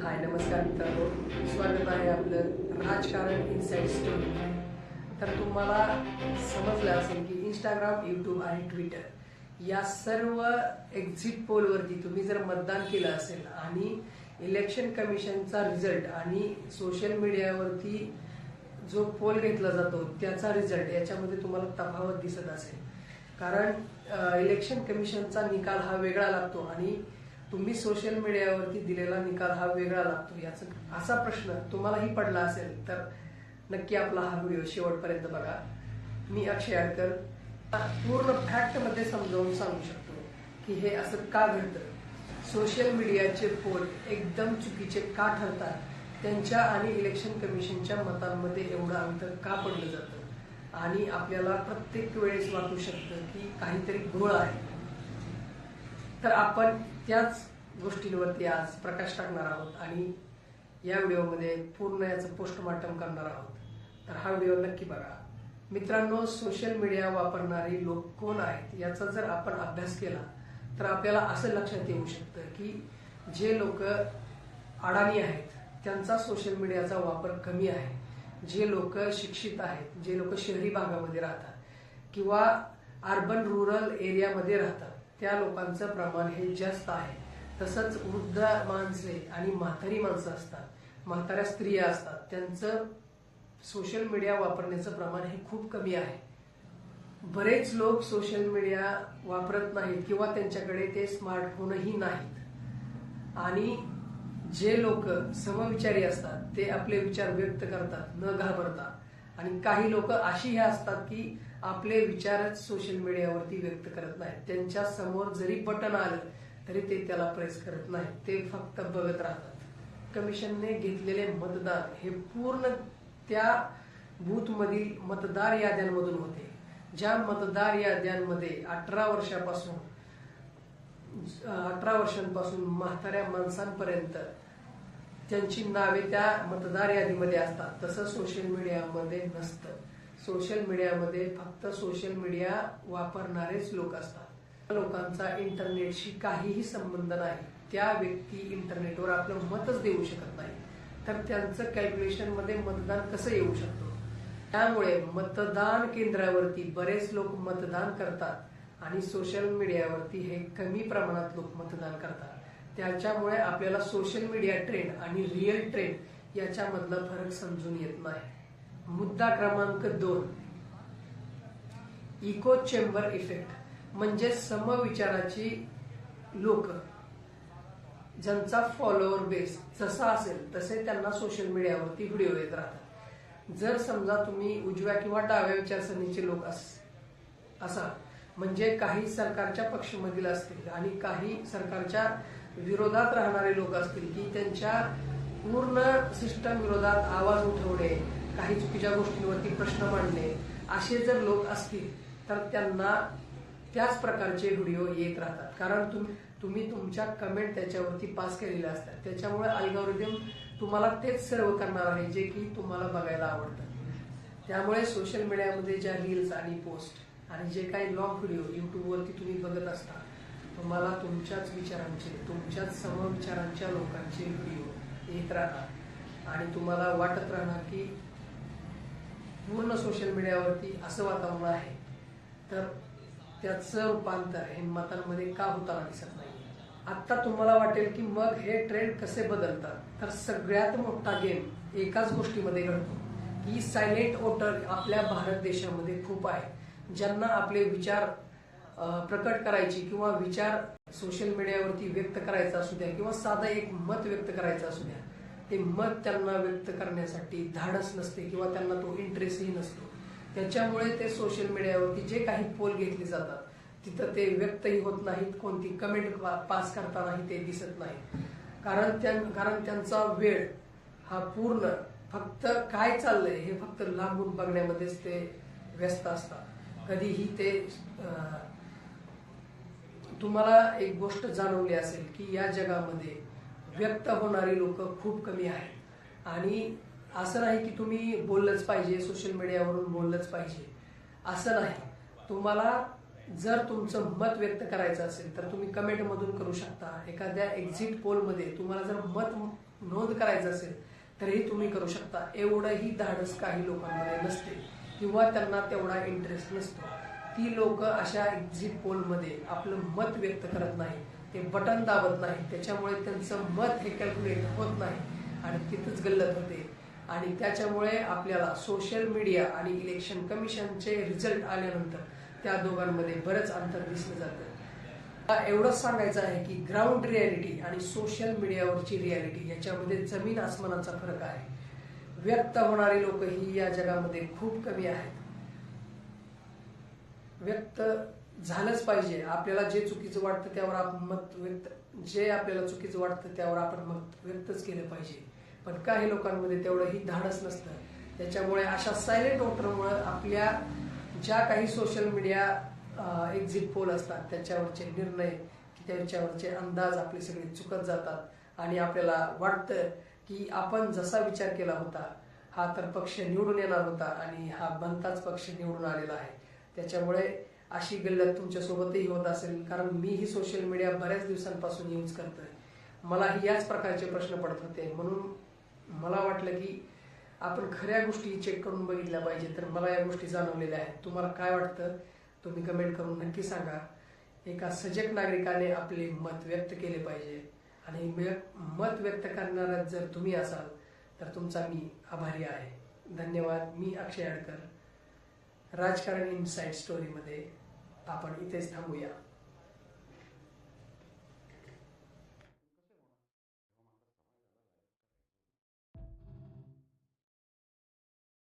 हाय नमस्कार मित्रांनो, स्वागत आहे आपलं राजकारण इनसाइड स्टोरी. तर तुम्हाला समजलं असेल की इंस्टाग्राम, यूट्यूब आणि ट्विटर या सर्व एक्झिट पोलवरती तुम्ही जर मतदान केलं असेल आणि इलेक्शन कमिशनचा रिझल्ट आणि सोशल मीडियावरती जो पोल घेतला जातो त्याचा रिझल्ट याच्यामध्ये तुम्हाला तफावत दिसत असेल. कारण इलेक्शन कमिशनचा निकाल हा वेगळा लागतो आणि तुम्ही सोशल मीडियावरती दिलेला निकाल हा वेगळा लागतो. याचा असा प्रश्न तुम्हालाही पडला असेल तर नक्की आपला हा व्हिडिओ शेवटपर्यंत बघा. मी अक्षय आडकर पूर्ण फॅक्ट मध्ये समजावून सांगू शकतो की हे असं का घडतं. सोशल मीडियाचे पोल एकदम चुकीचे का ठरतात, त्यांच्या आणि इलेक्शन कमिशनच्या मतांमध्ये एवढं अंतर का पडलं जातं आणि आपल्याला प्रत्येक वेळेस वाटू शकतं की काहीतरी घोळ आहे. तर आपण त्याच गोष्टींवरती आज प्रकाश टाकणार आहोत आणि या व्हिडिओमध्ये पूर्ण याचं पोस्टमॉर्टम करणार आहोत. तर हा व्हिडिओ नक्की बघा. मित्रांनो, सोशल मीडिया वापरणारे लोक कोण आहेत याचा जर आपण अभ्यास केला तर आपल्याला असं लक्षात येऊ शकतं की जे लोक अडाणी आहेत त्यांचा सोशल मीडियाचा वापर कमी आहे. जे लोक शिक्षित आहेत, जे लोक शहरी भागामध्ये राहतात किंवा अर्बन रुरल एरियामध्ये राहतात त्या लोकांचं प्रमाण हे जास्त आहे. तसंच वृद्ध माणसे आणि म्हातारी माणसं असतात, म्हाताऱ्या स्त्रिया असतात, त्यांचं सोशल मीडिया वापरण्याचं प्रमाण हे खूप कमी आहे. बरेच लोक सोशल मीडिया वापरत नाहीत किंवा त्यांच्याकडे ते स्मार्टफोनही नाहीत. आणि जे लोक समविचारी असतात ते आपले विचार व्यक्त करतात न घाबरता. आणि काही लोक अशी हे असतात की आपले विचारच सोशल मीडियावरती व्यक्त करत नाहीत. त्यांच्या समोर जरी बटन आलं तरी ते त्याला प्रेस करत नाहीत, ते फक्त बघत राहतात. कमिशनने घेतलेले मतदान हे पूर्ण त्या बूथमधील मतदार याद्यांमधून होते. ज्या मतदार याद्यांमध्ये 18 वर्षांपासून म्हाताऱ्या माणसांपर्यंत त्यांची नावे त्या मतदार यादीमध्ये असतात. तसं सोशल मीडियामध्ये नसतं. सोशल मीडियामध्ये फक्त सोशल मीडिया वापरणारेच लोक असतात. लोकांचा इंटरनेटशी काहीही संबंध नाही. त्या व्यक्ती इंटरनेटवर आपलं मतच देऊ शकत नाही, तर त्यांचं कॅल्क्युलेशन मध्ये मतदान कसं येऊ शकतो. त्यामुळे मतदान केंद्रावरती बरेच लोक मतदान करतात आणि सोशल मीडियावरती हे कमी प्रमाणात लोक मतदान करतात. त्याच्यामुळे आपल्याला सोशल मीडिया ट्रेंड आणि रिअल ट्रेंड याच्यामधला फरक समजून येत नाही. मुद्दा क्रमांक 2, इको चेंबर इफेक्ट. म्हणजे समविचाराची लोक ज्यांचा फॉलोअर बेस जसा असेल तसे त्यांना सोशल मीडियावरती व्हिडिओ येत राहतात. जर समजा तुम्ही उजव्या किंवा डाव्या विचारसरणीचे लोक असाल, म्हणजे काही सरकारच्या पक्षामधील असतील आणि काही सरकारच्या विरोधात राहणारे लोक असतील की त्यांच्या पूर्ण सिस्टम विरोधात आवाज उठवणे, काही चुकीच्या गोष्टींवरती प्रश्न मांडणे, असे जर लोक असतील तर त्यांना त्याच प्रकारचे व्हिडिओ येत राहतात. कारण तुम्ही तुमच्या कमेंट त्याच्यावरती पास केलेल्या असतात. त्याच्यामुळे अल्गोरिदम तुम्हाला तेच सर्व करणार आहे जे की तुम्हाला बघायला आवडतं. त्यामुळे सोशल मीडियामध्ये ज्या रील्स आणि पोस्ट आणि जे काही लॉंग व्हिडिओ युट्यूबवरती तुम्ही बघत असता, तुम्हाला तुमच्याच विचारांचे, तुमच्याच समविचारांच्या लोकांचे व्हिडिओ येत राहणार आणि तुम्हाला वाटत राहणार की पूर्ण सोशल मीडियावरती असं वातावरण आहे, तर त्याचं रूपांतर हे मतांमध्ये का होताना दिसत नाही. आता तुम्हाला वाटेल की मग हे ट्रेंड कसे बदलतात, तर सगळ्यात मोठा गेम एकाच गोष्टीमध्ये घडतो की सायलेंट वोटर आपल्या भारत देशामध्ये खूप आहे. ज्यांना आपले विचार प्रकट करायची किंवा विचार सोशल मीडियावरती व्यक्त करायचा असू द्या किंवा साधं एक मत व्यक्त करायचं असू द्या, ते मत त्यांना व्यक्त करण्यासाठी धाडस नसते किंवा त्यांना तो इंटरेस्टही नसतो. त्याच्यामुळे ते सोशल मीडियावरती जे काही पोल घेतले जातात तिथं ते व्यक्तही होत नाहीत, कोणती कमेंट पास करतानाही ते दिसत नाही. कारण त्यांचा वेळ हा पूर्ण फक्त काय चाललंय हे फक्त लांबून बघण्यामध्येच ते व्यस्त असतात. कधीही ते तुम्हाला एक गोष्ट जाणवली असेल की या जगामध्ये व्यक्त होणारी लोक खूप कमी आहेत. आणि असं नाही की तुम्ही बोललंच पाहिजे, सोशल मीडियावरून बोललंच पाहिजे, असं नाही. तुम्हाला जर तुमचं मत व्यक्त करायचं असेल तर तुम्ही कमेंट मधून करू शकता. एखाद्या एक्झिट पोल मध्ये तुम्हाला जर मत नोंद करायचं असेल तरीही तुम्ही करू शकता. एवढंही धाडस काही लोकांमध्ये नसते किंवा त्यांना तेवढा इंटरेस्ट नसतो. ती लोक अशा एक्झिट पोलमध्ये आपलं मत व्यक्त करत नाही, ते बटन दाबत नाही, त्याच्यामुळे त्यांचं मत हे कॅल्क्युलेट होत नाही आणि तिथंच गल्लत होते. आणि त्याच्यामुळे आपल्याला सोशल मीडिया आणि इलेक्शन कमिशनचे रिझल्ट आल्यानंतर त्या दोघांमध्ये बरंच अंतर दिसलं जातं. एवढंच सांगायचं आहे की ग्राउंड रियालिटी आणि सोशल मीडियावरची रियालिटी याच्यामध्ये जमीन आसमानाचा फरक आहे. व्यक्त होणारी लोक ही या जगामध्ये खूप कमी आहेत. व्यक्त झालंच पाहिजे. आपल्याला जे चुकीचं वाटतं त्यावर आपण मत व्यक्त त्यावर आपण मत व्यक्तच केलं पाहिजे. पण काही लोकांमध्ये तेवढंही धाडस नसतं. त्याच्यामुळे अशा सायलेंट वोटरमुळे आपल्या ज्या काही सोशल मीडिया एक्झिट पोल असतात त्याच्यावरचे निर्णय त्याच्यावरचे अंदाज आपले सगळे चुकत जातात आणि आपल्याला वाटतं की आपण जसा विचार केला होता हा तर पक्ष निवडून येणार होता आणि हा बनताच पक्ष निवडून आलेला आहे. त्याच्यामुळे अशी गल्लत तुमच्यासोबतही होत असेल, कारण मीही सोशल मीडिया बऱ्याच दिवसांपासून यूज करतोय. मलाही याच प्रकारचे प्रश्न पडत होते. म्हणून मला वाटलं की आपण खऱ्या गोष्टी चेक करून बघितल्या पाहिजे. तर मला या गोष्टी जाणवलेल्या आहेत. तुम्हाला काय वाटतं तुम्ही कमेंट करून नक्की सांगा. एका सजग नागरिकाने आपले मत व्यक्त केले पाहिजे आणि मत व्यक्त करणारा जर तुम्ही असाल तर तुमचा मी आभारी आहे. धन्यवाद. मी अक्षय आडकर. राजकारण इनसाइड स्टोरीमध्ये आपण इथेच थांबूया.